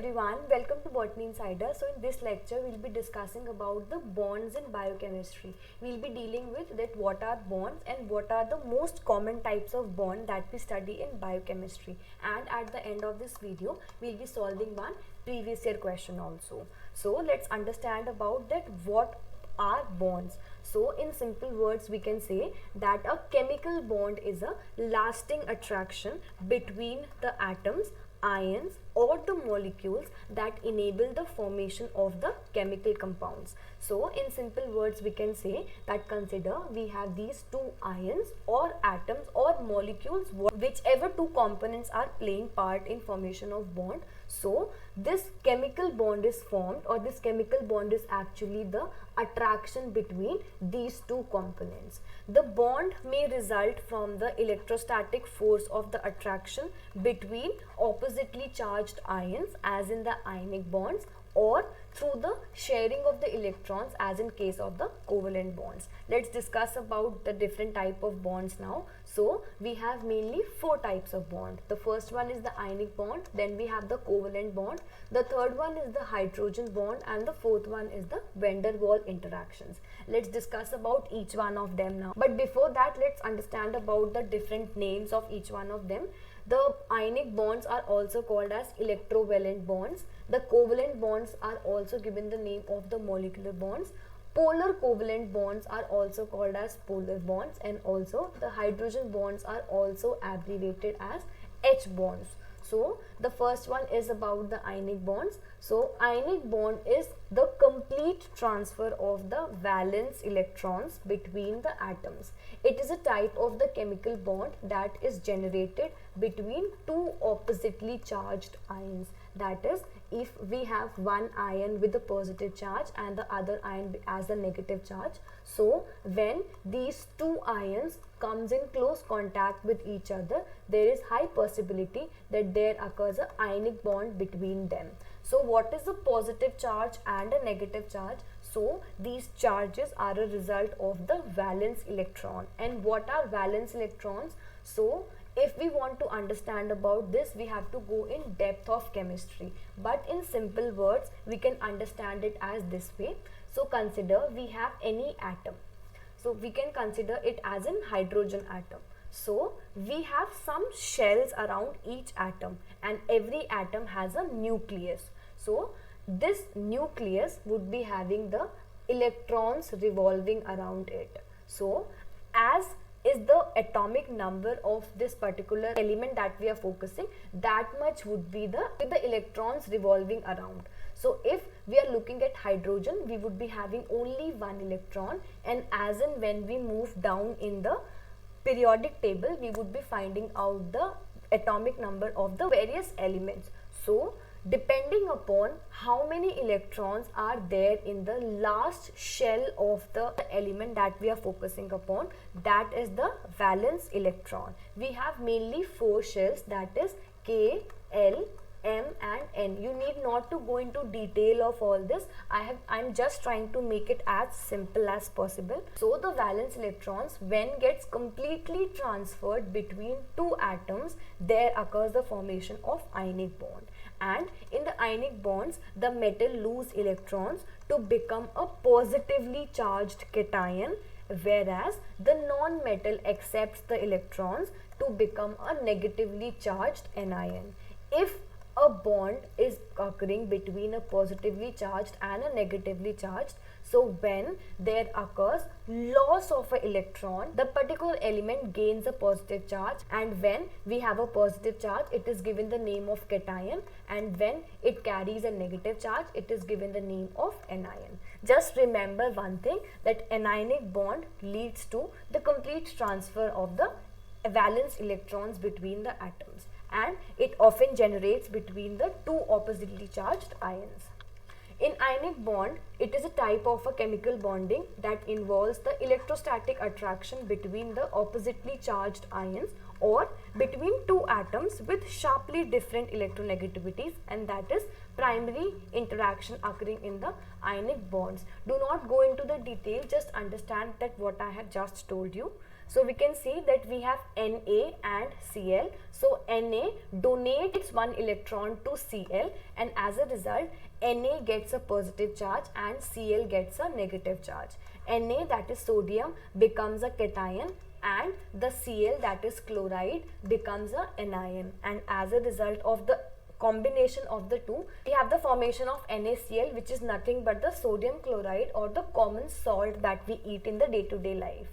everyone, welcome to Botany Insider. So in this lecture we'll be discussing about the bonds in biochemistry. We'll be dealing with that what are bonds and what are the most common types of bond that we study in biochemistry. And at the end of this video we'll be solving one previous year question also. So let's understand about that what are bonds. So in simple words we can say that a chemical bond is a lasting attraction between the atoms, ions or the molecules that enable the formation of the chemical compounds. So in simple words we can say that consider we have these two ions or atoms or molecules, whichever two components are playing part in formation of bond. So this chemical bond is formed, or this chemical bond is actually the attraction between these two components. The bond may result from the electrostatic force of the attraction between oppositely charged ions as in the ionic bonds, or through the sharing of the electrons as in case of the covalent bonds. Let's discuss about the different type of bonds now. So we have mainly four types of bond. The first one is the ionic bond, then we have the covalent bond, the third one is the hydrogen bond, and the fourth one is the van der Waals interactions. Let's discuss about each one of them now. But before that, let's understand about the different names of each one of them. The ionic bonds are also called as electrovalent bonds. The covalent bonds are also given the name of the molecular bonds. Polar covalent bonds are also called as polar bonds, and also the hydrogen bonds are also abbreviated as H bonds. So the first one is about the ionic bonds. So ionic bond is the complete transfer of the valence electrons between the atoms. It is a type of the chemical bond that is generated between two oppositely charged ions. That is, if we have one ion with a positive charge and the other ion as a negative charge, so when these two ions comes in close contact with each other, there is high possibility that there occurs an ionic bond between them. So what is a positive charge and a negative charge? So these charges are a result of the valence electron. And what are valence electrons? So if we want to understand about this, we have to go in depth of chemistry. But in simple words, we can understand it as this way. So consider we have any atom. So we can consider it as an hydrogen atom. So we have some shells around each atom, and every atom has a nucleus. So this nucleus would be having the electrons revolving around it. So as is the atomic number of this particular element that we are focusing, that much would be the electrons revolving around. So if we are looking at hydrogen, we would be having only one electron, and as and when we move down in the periodic table, we would be finding out the atomic number of the various elements. So depending upon how many electrons are there in the last shell of the element that we are focusing upon, that is the valence electron. We have mainly four shells, that is K, L, M and N. You need not to go into detail of all this. I'm just trying to make it as simple as possible. So the valence electrons, when gets completely transferred between two atoms, there occurs the formation of ionic bond. And in the ionic bonds, the metal lose electrons to become a positively charged cation, whereas the non-metal accepts the electrons to become a negatively charged anion. If a bond is occurring between a positively charged and a negatively charged, so when there occurs loss of an electron, the particular element gains a positive charge, and when we have a positive charge, it is given the name of cation, and when it carries a negative charge, it is given the name of anion. Just remember one thing, that anionic bond leads to the complete transfer of the valence electrons between the atoms, and it often generates between the two oppositely charged ions. In ionic bond, it is a type of a chemical bonding that involves the electrostatic attraction between the oppositely charged ions or between two atoms with sharply different electronegativities, and that is primary interaction occurring in the ionic bonds. Do not go into the detail, just understand that what I have just told you. So we can see that we have Na and Cl. So Na donates one electron to Cl, and as a result Na gets a positive charge and Cl gets a negative charge. Na, that is sodium, becomes a cation, and the Cl, that is chloride, becomes a anion, and as a result of the combination of the two, we have the formation of NaCl, which is nothing but the sodium chloride or the common salt that we eat in the day-to-day life.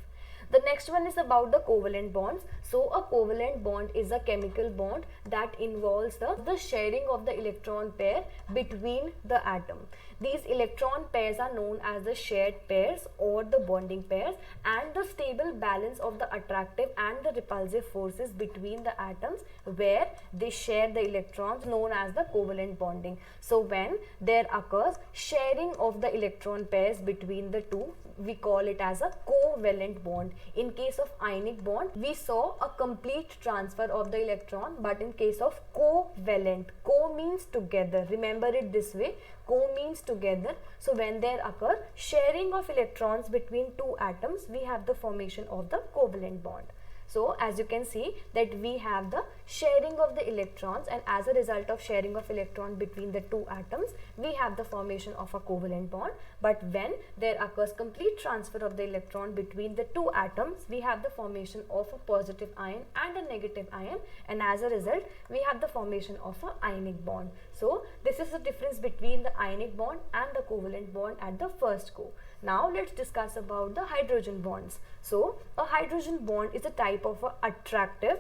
The next one is about the covalent bonds. So a covalent bond is a chemical bond that involves the sharing of the electron pair between the atom. These electron pairs are known as the shared pairs or the bonding pairs, and the stable balance of the attractive and the repulsive forces between the atoms where they share the electrons known as the covalent bonding. So when there occurs sharing of the electron pairs between the two, we call it as a covalent bond. In case of ionic bond, we saw a complete transfer of the electron, but in case of covalent, co means together, remember it this way, co means together. So when there occur sharing of electrons between two atoms, we have the formation of the covalent bond. So as you can see that we have the sharing of the electrons, and as a result of sharing of electron between the two atoms, we have the formation of a covalent bond. But when there occurs complete transfer of the electron between the two atoms, we have the formation of a positive ion and a negative ion, and as a result we have the formation of an ionic bond. So this is the difference between the ionic bond and the covalent bond at the first go. Now let's discuss about the hydrogen bonds. So a hydrogen bond is a type of a attractive,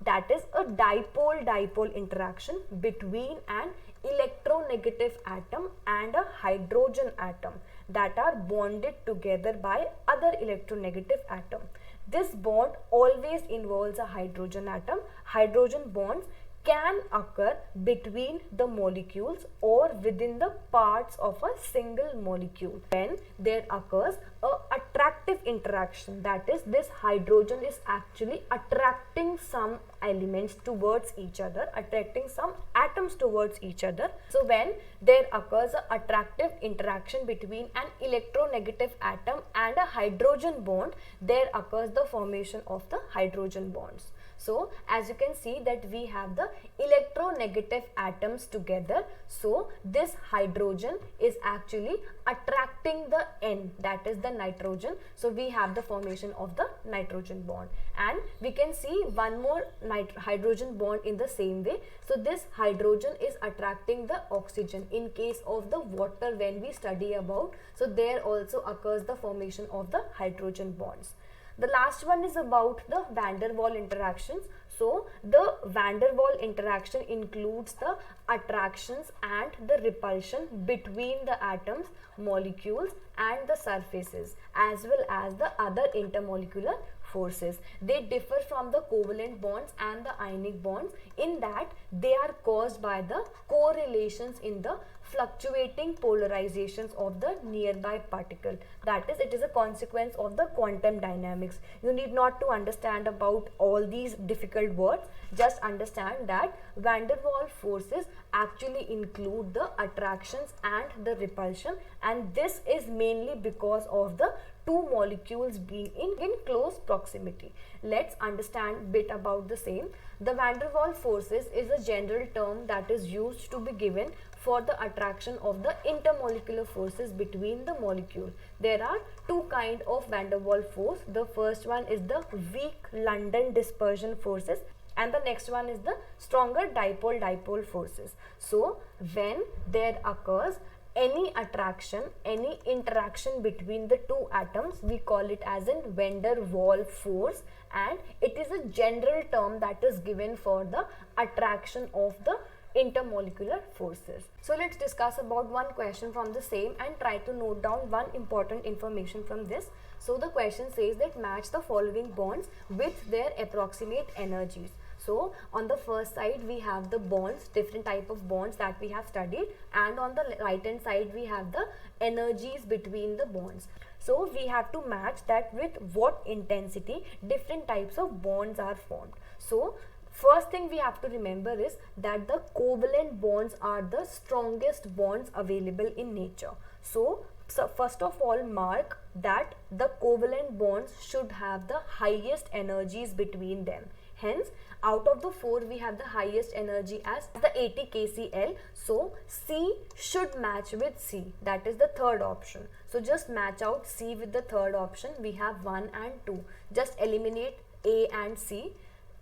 that is a dipole-dipole interaction between an electronegative atom and a hydrogen atom that are bonded together by other electronegative atom. This bond always involves a hydrogen atom. Hydrogen bonds can occur between the molecules or within the parts of a single molecule. When there occurs a attractive interaction, that is, this hydrogen is actually attracting some elements towards each other, attracting some atoms towards each other. So when there occurs an attractive interaction between an electronegative atom and a hydrogen bond, there occurs the formation of the hydrogen bonds. So as you can see that we have the electronegative atoms together. So this hydrogen is actually attracting the N, that is the nitrogen. So we have the formation of the nitrogen bond, and we can see one more hydrogen bond in the same way. So this hydrogen is attracting the oxygen in case of the water when we study about. So there also occurs the formation of the hydrogen bonds. The last one is about the van der Waals interactions. So the van der Waals interaction includes the attractions and the repulsion between the atoms, molecules and the surfaces, as well as the other intermolecular forces. They differ from the covalent bonds and the ionic bonds in that they are caused by the correlations in the fluctuating polarizations of the nearby particle. That is, it is a consequence of the quantum dynamics. You need not to understand about all these difficult words, just understand that van der Waals forces actually include the attractions and the repulsion, and this is mainly because of the two molecules being in close proximity. Let's understand a bit about the same. The van der Waals forces is a general term that is used to be given for the attraction of the intermolecular forces between the molecule. There are two kinds of van der Waals force. The first one is the weak London dispersion forces, and the next one is the stronger dipole-dipole forces. So when there occurs any attraction, any interaction between the two atoms, we call it as in van der Waals force, and it is a general term that is given for the attraction of the intermolecular forces. So let's discuss about one question from the same and try to note down one important information from this. So the question says that match the following bonds with their approximate energies. So on the first side we have the bonds, different type of bonds that we have studied, and on the right hand side we have the energies between the bonds. So we have to match that with what intensity different types of bonds are formed. So first thing we have to remember is that the covalent bonds are the strongest bonds available in nature. So So first of all, mark that the covalent bonds should have the highest energies between them. Hence, out of the 4, we have the highest energy as the 80 kcal. So C should match with C. That is the third option. So just match out C with the third option. We have 1 and 2. Just eliminate A and C.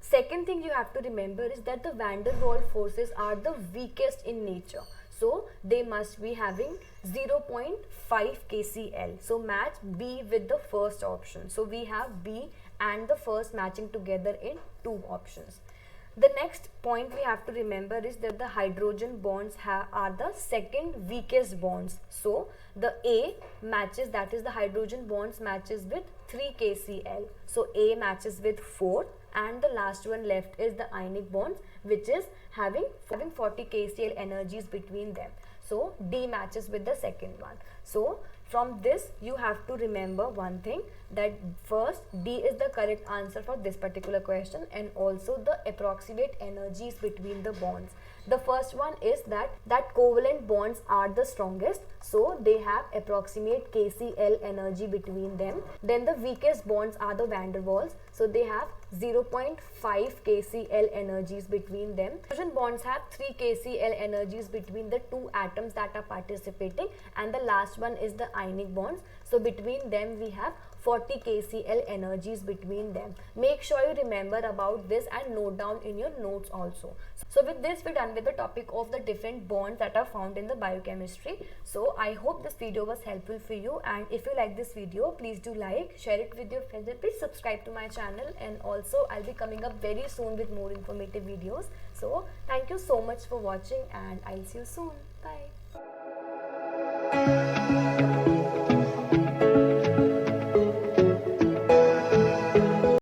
Second thing you have to remember is that the van der Waals forces are the weakest in nature. So they must be having 0.5 kcal. So match B with the first option. So we have B and the first matching together in 2 options. The next point we have to remember is that the hydrogen bonds are the second weakest bonds. So the A matches, that is the hydrogen bonds matches with 3 kcal. So A matches with 4, and the last one left is the ionic bonds, which is having 40 kcal energies between them. So D matches with the second one. So from this you have to remember one thing, that first D is the correct answer for this particular question, and also the approximate energies between the bonds. The first one is that covalent bonds are the strongest, so they have approximate kcal energy between them. Then the weakest bonds are the van der Waals, so they have 0.5 kcal energies between them. Hydrogen bonds have 3 kcal energies between the 2 atoms that are participating, and the last one is the ionic bonds. So between them we have 40 kcal energies between them. Make sure you remember about this and note down in your notes also. So with this, we're done with the topic of the different bonds that are found in the biochemistry. So I hope this video was helpful for you, and if you like this video, please do like, share it with your friends, and please subscribe to my channel. And also I'll be coming up very soon with more informative videos. So thank you so much for watching, and I'll see you soon. Bye.